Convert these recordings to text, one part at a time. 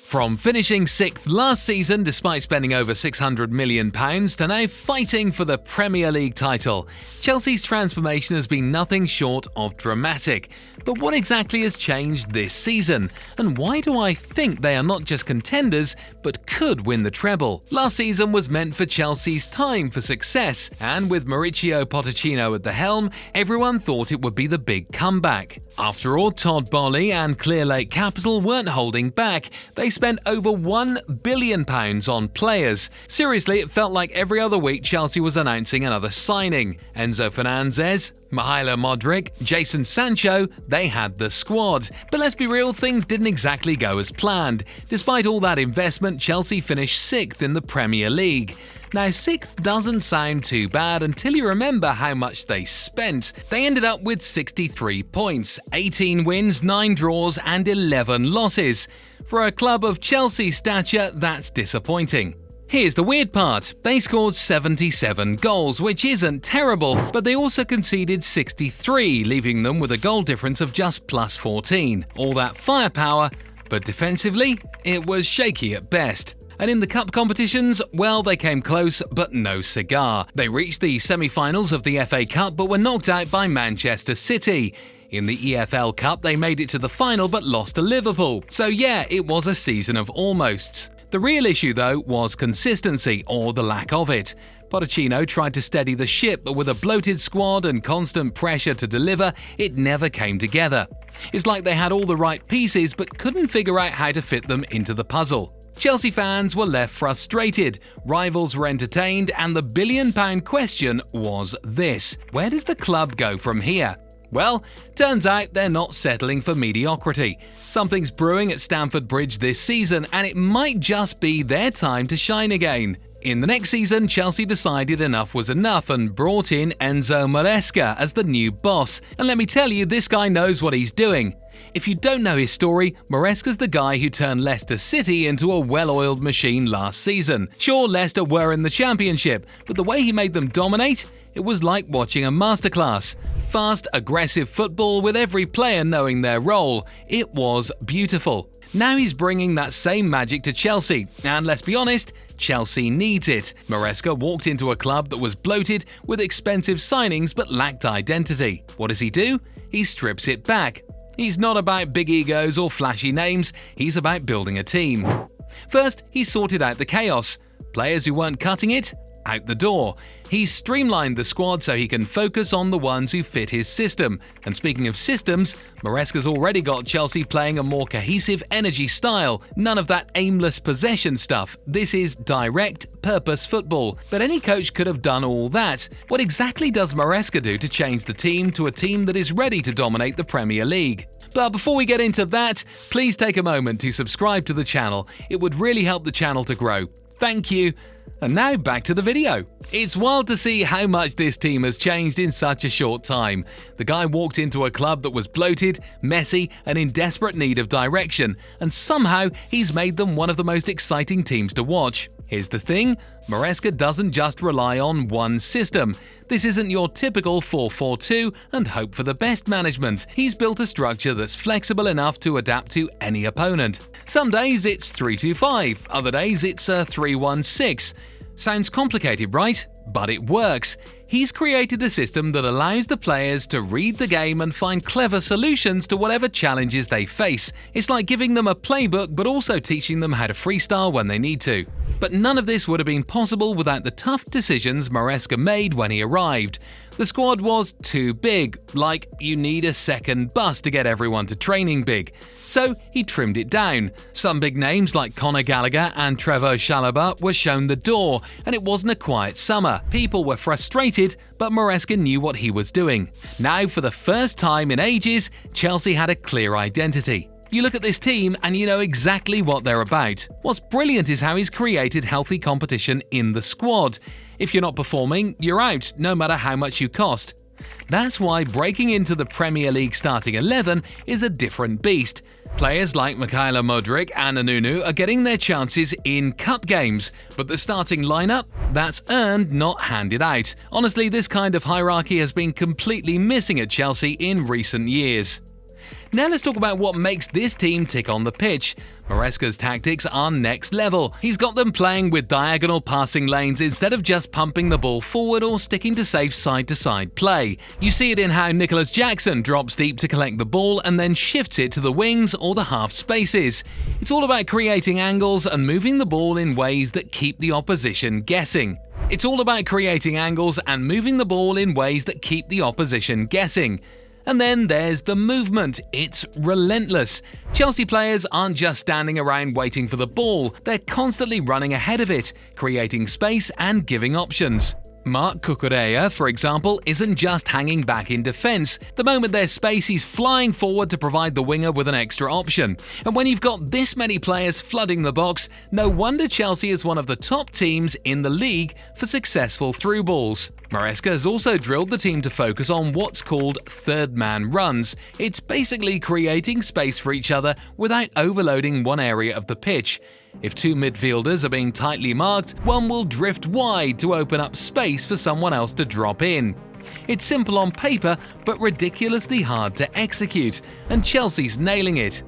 From finishing 6th last season despite spending over £600 million to now fighting for the Premier League title, Chelsea's transformation has been nothing short of dramatic. But what exactly has changed this season? And why do I think they are not just contenders, but could win the treble? Last season was meant for Chelsea's time for success, and with Mauricio Pochettino at the helm, everyone thought it would be the big comeback. After all, Todd Boehly and Clear Lake Capital weren't holding back. They spent over £1 billion on players. Seriously, it felt like every other week Chelsea was announcing another signing. Enzo Fernandez, Mihailo Modric, Jadon Sancho, they had the squad. But let's be real, things didn't exactly go as planned. Despite all that investment, Chelsea finished 6th in the Premier League. Now, 6th doesn't sound too bad until you remember how much they spent. They ended up with 63 points, 18 wins, 9 draws and 11 losses. For a club of Chelsea's stature, that's disappointing. Here's the weird part. They scored 77 goals, which isn't terrible, but they also conceded 63, leaving them with a goal difference of just plus 14. All that firepower, but defensively, it was shaky at best. And in the cup competitions, well, they came close, but no cigar. They reached the semi-finals of the FA Cup, but were knocked out by Manchester City. In the EFL Cup, they made it to the final, but lost to Liverpool. So yeah, it was a season of almosts. The real issue, though, was consistency, or the lack of it. Pochettino tried to steady the ship, but with a bloated squad and constant pressure to deliver, it never came together. It's like they had all the right pieces, but couldn't figure out how to fit them into the puzzle. Chelsea fans were left frustrated, rivals were entertained, and the billion-pound question was this: where does the club go from here? Well, turns out they're not settling for mediocrity. Something's brewing at Stamford Bridge this season, and it might just be their time to shine again. In the next season, Chelsea decided enough was enough and brought in Enzo Maresca as the new boss. And let me tell you, this guy knows what he's doing. If you don't know his story, Maresca's the guy who turned Leicester City into a well-oiled machine last season. Sure, Leicester were in the Championship, but the way he made them dominate, it was like watching a masterclass. Fast, aggressive football with every player knowing their role. It was beautiful. Now he's bringing that same magic to Chelsea, and let's be honest, Chelsea needs it. Maresca walked into a club that was bloated with expensive signings but lacked identity. What does he do? He strips it back. He's not about big egos or flashy names, he's about building a team. First, he sorted out the chaos. Players who weren't cutting it, out the door. He's streamlined the squad so he can focus on the ones who fit his system. And speaking of systems, Maresca's already got Chelsea playing a more cohesive energy style. None of that aimless possession stuff. This is direct, purpose football. But any coach could have done all that. What exactly does Maresca do to change the team to a team that is ready to dominate the Premier League? But before we get into that, please take a moment to subscribe to the channel. It would really help the channel to grow. Thank you. And now back to the video. It's wild to see how much this team has changed in such a short time. The guy walked into a club that was bloated, messy, and in desperate need of direction, and somehow he's made them one of the most exciting teams to watch. Here's the thing, Maresca doesn't just rely on one system. This isn't your typical 4-4-2 and hope for the best management. He's built a structure that's flexible enough to adapt to any opponent. Some days it's 3-2-5, other days it's a 3-1-6. Sounds complicated, right? But it works. He's created a system that allows the players to read the game and find clever solutions to whatever challenges they face. It's like giving them a playbook but also teaching them how to freestyle when they need to. But none of this would have been possible without the tough decisions Maresca made when he arrived. The squad was too big, like you need a second bus to get everyone to training big. So he trimmed it down. Some big names like Conor Gallagher and Trevoh Chalobah were shown the door, and it wasn't a quiet summer. People were frustrated, but Maresca knew what he was doing. Now, for the first time in ages, Chelsea had a clear identity. You look at this team and you know exactly what they're about. What's brilliant is how he's created healthy competition in the squad. If you're not performing, you're out, no matter how much you cost. That's why breaking into the Premier League starting 11 is a different beast. Players like Mihailo Modric and Anunu are getting their chances in cup games, but the starting lineup, that's earned, not handed out. Honestly, this kind of hierarchy has been completely missing at Chelsea in recent years. Now let's talk about what makes this team tick on the pitch. Maresca's tactics are next level. He's got them playing with diagonal passing lanes instead of just pumping the ball forward or sticking to safe side-to-side play. You see it in how Nicholas Jackson drops deep to collect the ball and then shifts it to the wings or the half spaces. It's all about creating angles and moving the ball in ways that keep the opposition guessing. And then there's the movement. It's relentless. Chelsea players aren't just standing around waiting for the ball, they're constantly running ahead of it, creating space and giving options. Marc Cucurella, for example, isn't just hanging back in defense. The moment there's space, he's flying forward to provide the winger with an extra option. And when you've got this many players flooding the box, no wonder Chelsea is one of the top teams in the league for successful through balls. Maresca has also drilled the team to focus on what's called third-man runs. It's basically creating space for each other without overloading one area of the pitch. If two midfielders are being tightly marked, one will drift wide to open up space for someone else to drop in. It's simple on paper, but ridiculously hard to execute, and Chelsea's nailing it.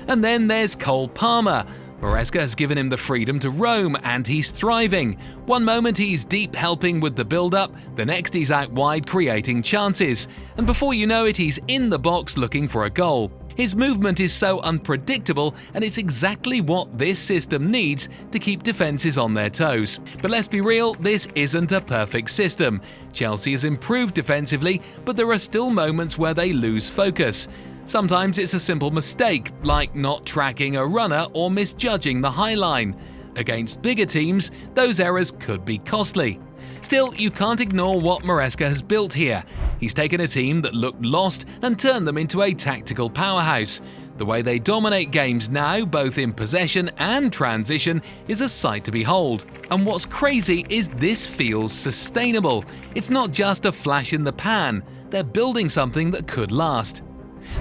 And then there's Cole Palmer. Maresca has given him the freedom to roam, and he's thriving. One moment he's deep helping with the build-up, the next he's out wide creating chances. And before you know it, he's in the box looking for a goal. His movement is so unpredictable, and it's exactly what this system needs to keep defenses on their toes. But let's be real, this isn't a perfect system. Chelsea has improved defensively, but there are still moments where they lose focus. Sometimes it's a simple mistake, like not tracking a runner or misjudging the high line. Against bigger teams, those errors could be costly. Still, you can't ignore what Maresca has built here. He's taken a team that looked lost and turned them into a tactical powerhouse. The way they dominate games now, both in possession and transition, is a sight to behold. And what's crazy is this feels sustainable. It's not just a flash in the pan. They're building something that could last.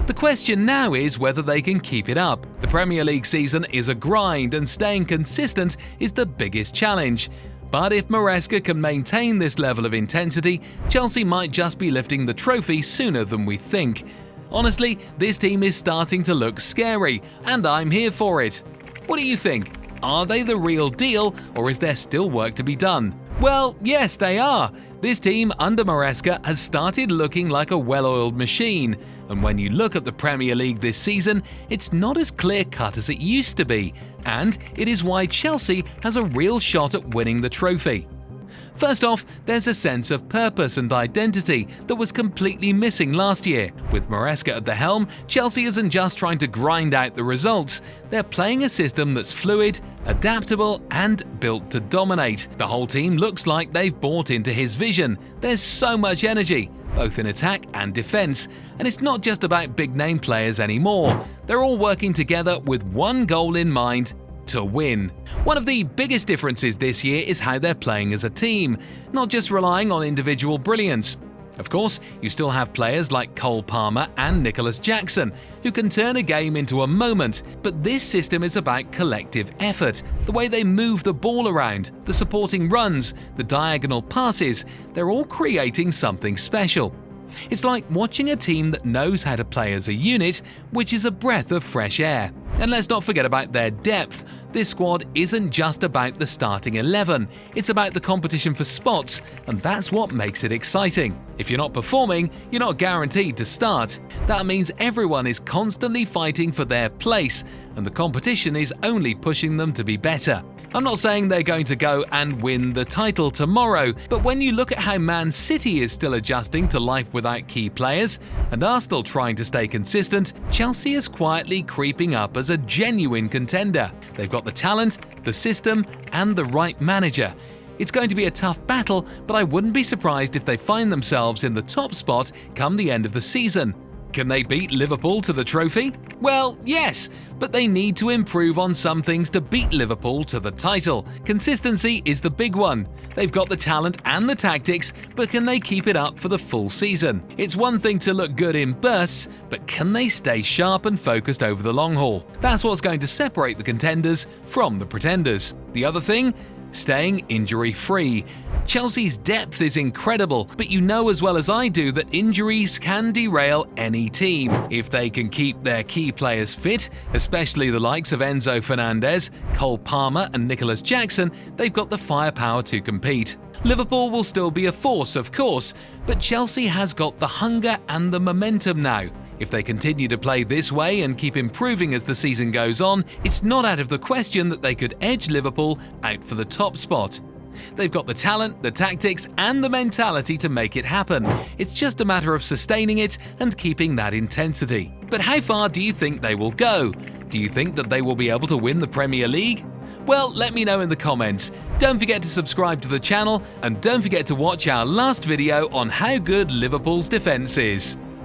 The question now is whether they can keep it up. The Premier League season is a grind, and staying consistent is the biggest challenge. But if Maresca can maintain this level of intensity, Chelsea might just be lifting the trophy sooner than we think. Honestly, this team is starting to look scary, and I'm here for it. What do you think? Are they the real deal, or is there still work to be done? Well, yes, they are. This team under Maresca has started looking like a well-oiled machine, and when you look at the Premier League this season, it's not as clear-cut as it used to be, and it is why Chelsea has a real shot at winning the trophy. First off, there's a sense of purpose and identity that was completely missing last year. With Maresca at the helm, Chelsea isn't just trying to grind out the results, they're playing a system that's fluid, adaptable, and built to dominate. The whole team looks like they've bought into his vision. There's so much energy, both in attack and defense, and it's not just about big-name players anymore. They're all working together with one goal in mind: to win. One of the biggest differences this year is how they're playing as a team, not just relying on individual brilliance. Of course, you still have players like Cole Palmer and Nicholas Jackson, who can turn a game into a moment, but this system is about collective effort. The way they move the ball around, the supporting runs, the diagonal passes, they're all creating something special. It's like watching a team that knows how to play as a unit, which is a breath of fresh air. And let's not forget about their depth. This squad isn't just about the starting 11, it's about the competition for spots, and that's what makes it exciting. If you're not performing, you're not guaranteed to start. That means everyone is constantly fighting for their place, and the competition is only pushing them to be better. I'm not saying they're going to go and win the title tomorrow, but when you look at how Man City is still adjusting to life without key players, and Arsenal trying to stay consistent, Chelsea is quietly creeping up as a genuine contender. They've got the talent, the system, and the right manager. It's going to be a tough battle, but I wouldn't be surprised if they find themselves in the top spot come the end of the season. Can they beat Liverpool to the trophy? Well, yes, but they need to improve on some things to beat Liverpool to the title. Consistency is the big one. They've got the talent and the tactics, but can they keep it up for the full season? It's one thing to look good in bursts, but can they stay sharp and focused over the long haul? That's what's going to separate the contenders from the pretenders. The other thing? staying injury-free. Chelsea's depth is incredible, but you know as well as I do that injuries can derail any team. If they can keep their key players fit, especially the likes of Enzo Fernandez, Cole Palmer and Nicholas Jackson, they've got the firepower to compete. Liverpool will still be a force, of course, but Chelsea has got the hunger and the momentum now. If they continue to play this way and keep improving as the season goes on, it's not out of the question that they could edge Liverpool out for the top spot. They've got the talent, the tactics, and the mentality to make it happen. It's just a matter of sustaining it and keeping that intensity. But how far do you think they will go? Do you think that they will be able to win the Premier League? Well, let me know in the comments. Don't forget to subscribe to the channel, and don't forget to watch our last video on how good Liverpool's defence is.